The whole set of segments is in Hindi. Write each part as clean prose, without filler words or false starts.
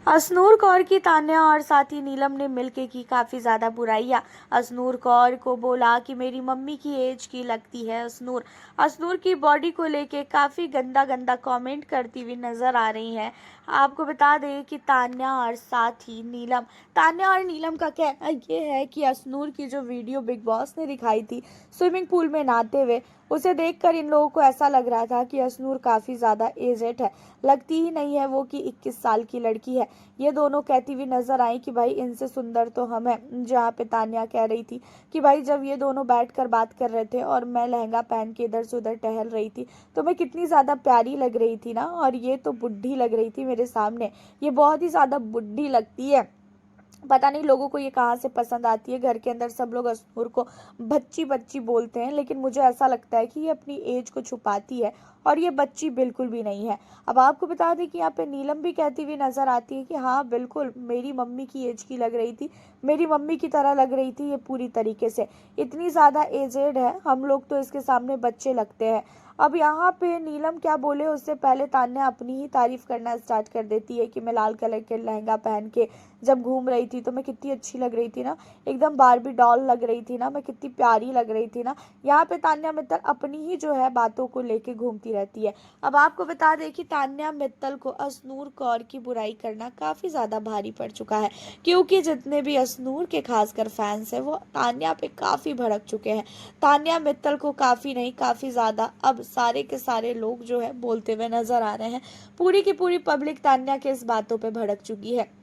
असनूर कौर की तान्या और साथी नीलम ने मिलके की काफ़ी ज़्यादा बुराइयां। असनूर कौर को बोला कि मेरी मम्मी की एज की लगती है। असनूर की बॉडी को लेके काफ़ी गंदा गंदा कमेंट करती हुई नज़र आ रही हैं। आपको बता दें कि तान्या और नीलम का कहना ये है कि असनूर की जो वीडियो बिग बॉस ने दिखाई थी स्विमिंग पूल में नहाते हुए, उसे देखकर इन लोगों को ऐसा लग रहा था कि असनूर काफ़ी ज़्यादा एजेड है। लगती ही नहीं है वो कि 21 साल की लड़की है। ये दोनों कहती हुई नजर आई कि भाई इनसे सुंदर तो हम हैं। जहाँ पे तान्या कह रही थी कि भाई जब ये दोनों बैठकर बात कर रहे थे और मैं लहंगा पहन के इधर से उधर टहल रही थी तो मैं कितनी ज़्यादा प्यारी लग रही थी ना, और ये तो बुढ़ी लग रही थी मेरे सामने। ये बहुत ही ज़्यादा बुढ़ी लगती है। पता नहीं लोगों को ये कहाँ से पसंद आती है। घर के अंदर सब लोग असनूर को बच्ची बच्ची बोलते हैं, लेकिन मुझे ऐसा लगता है कि ये अपनी एज को छुपाती है और ये बच्ची बिल्कुल भी नहीं है। अब आपको बता दें कि यहाँ पे नीलम भी कहती हुई नजर आती है कि हाँ बिल्कुल मेरी मम्मी की एज की लग रही थी, मेरी मम्मी की तरह लग रही थी ये पूरी तरीके से। इतनी ज़्यादा एजेड है, हम लोग तो इसके सामने बच्चे लगते हैं। अब यहाँ पे नीलम क्या बोले उससे पहले तान्या अपनी ही तारीफ करना स्टार्ट कर देती है कि मैं लाल कलर के लहंगा पहन के जब घूम रही थी तो मैं कितनी अच्छी लग रही थी ना, एकदम बारबी डॉल लग रही थी ना, मैं कितनी प्यारी लग रही थी ना। यहाँ पे तान्या मित्तल अपनी ही जो है बातों को लेके घूमती रहती है। अब आपको बता दें कि तान्या मित्तल को असनूर कौर की बुराई करना काफ़ी ज़्यादा भारी पड़ चुका है, क्योंकि जितने भी असनूर के खासकर फैंस हैं वो तान्या पे काफ़ी भड़क चुके हैं। तान्या मित्तल को काफ़ी नहीं, काफ़ी ज़्यादा अब सारे के सारे लोग जो है बोलते हुए नजर आ रहे हैं। पूरी की पूरी पब्लिक तान्या के इस बातों पे भड़क चुकी है।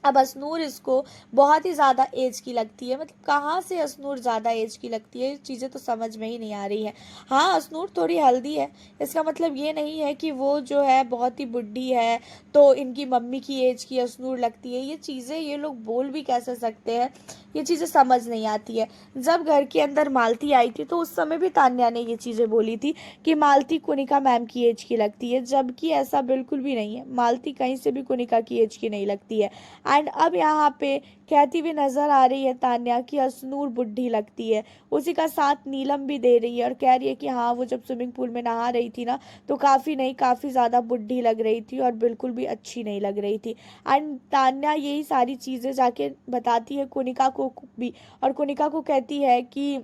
अब असनूर इसको बहुत ही ज़्यादा एज की लगती है। मतलब कहाँ से असनूर ज़्यादा एज की लगती है, ये चीज़ें तो समझ में ही नहीं आ रही है। हाँ, असनूर थोड़ी हेल्दी है, इसका मतलब ये नहीं है कि वो जो है बहुत ही बुढ़ी है तो इनकी मम्मी की एज की असनूर लगती है। ये चीज़ें ये लोग बोल भी कैसे सकते हैं, ये चीज़ें समझ नहीं आती है। जब घर के अंदर मालती आई थी तो उस समय भी तान्या ने ये चीज़ें बोली थी कि मालती कुनिका मैम की एज की लगती है, जबकि ऐसा बिल्कुल भी नहीं है। मालती कहीं से भी कुनिका की एज की नहीं लगती है। एंड अब यहाँ पे कहती हुई नजर आ रही है तान्या कि असनूर बुढ़ी लगती है। उसी का साथ नीलम भी दे रही है और कह रही है कि हाँ वो जब स्विमिंग पूल में नहा रही थी ना तो काफ़ी नहीं, काफ़ी ज़्यादा बुढ़ी लग रही थी और बिल्कुल भी अच्छी नहीं लग रही थी। एंड तान्या यही सारी चीज़ें जाके बताती है कुनिका को भी, और कुनिका को कहती है कि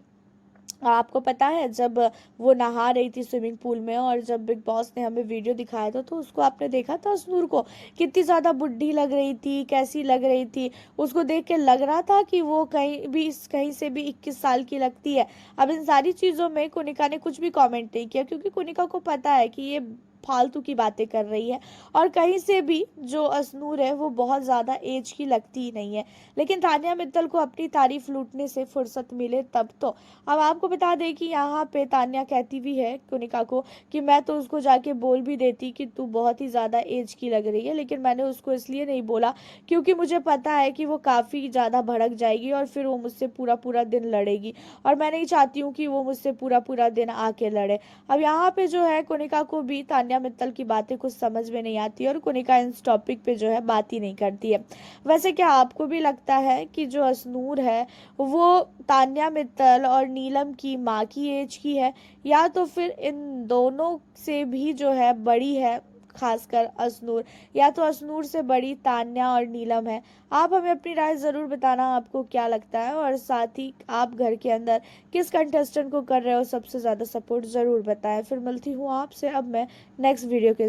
आपको पता है जब वो नहा रही थी स्विमिंग पूल में और जब बिग बॉस ने हमें वीडियो दिखाया था तो उसको आपने देखा था असनूर को कितनी ज़्यादा बुढ़ी लग रही थी, कैसी लग रही थी। उसको देख के लग रहा था कि वो कहीं से भी 21 साल की लगती है। अब इन सारी चीज़ों में कुनिका ने कुछ भी कमेंट नहीं किया, क्योंकि कुनिका को पता है कि ये फालतू की बातें कर रही है और कहीं से भी जो असनूर है वो बहुत ज़्यादा एज की लगती ही नहीं है। लेकिन तान्या मित्तल को अपनी तारीफ लूटने से फुर्सत मिले तब तो। अब आपको बता दें कि यहाँ पे तान्या कहती भी है कुनिका को कि मैं तो उसको जाके बोल भी देती कि तू बहुत ही ज़्यादा एज की लग रही है, लेकिन मैंने उसको इसलिए नहीं बोला क्योंकि मुझे पता है कि वो काफ़ी ज़्यादा भड़क जाएगी और फिर वो मुझसे पूरा पूरा दिन लड़ेगी, और मैं नहीं चाहती हूँ कि वो मुझसे पूरा पूरा दिन आके लड़े। अब यहाँ पे जो है कुनिका को भी तान्या मित्तल की बातें कुछ समझ में नहीं आती और कुनिका इस टॉपिक पे जो है बात ही नहीं करती है। वैसे क्या आपको भी लगता है कि जो असनूर है वो तान्या मित्तल और नीलम की माँ की एज की है, या तो फिर इन दोनों से भी जो है बड़ी है, खासकर असनूर, या तो असनूर से बड़ी तान्या और नीलम है? आप हमें अपनी राय ज़रूर बताना आपको क्या लगता है, और साथ ही आप घर के अंदर किस कंटेस्टेंट को कर रहे हो सबसे ज़्यादा सपोर्ट ज़रूर बताएं। फिर मिलती हूँ आपसे अब मैं नेक्स्ट वीडियो के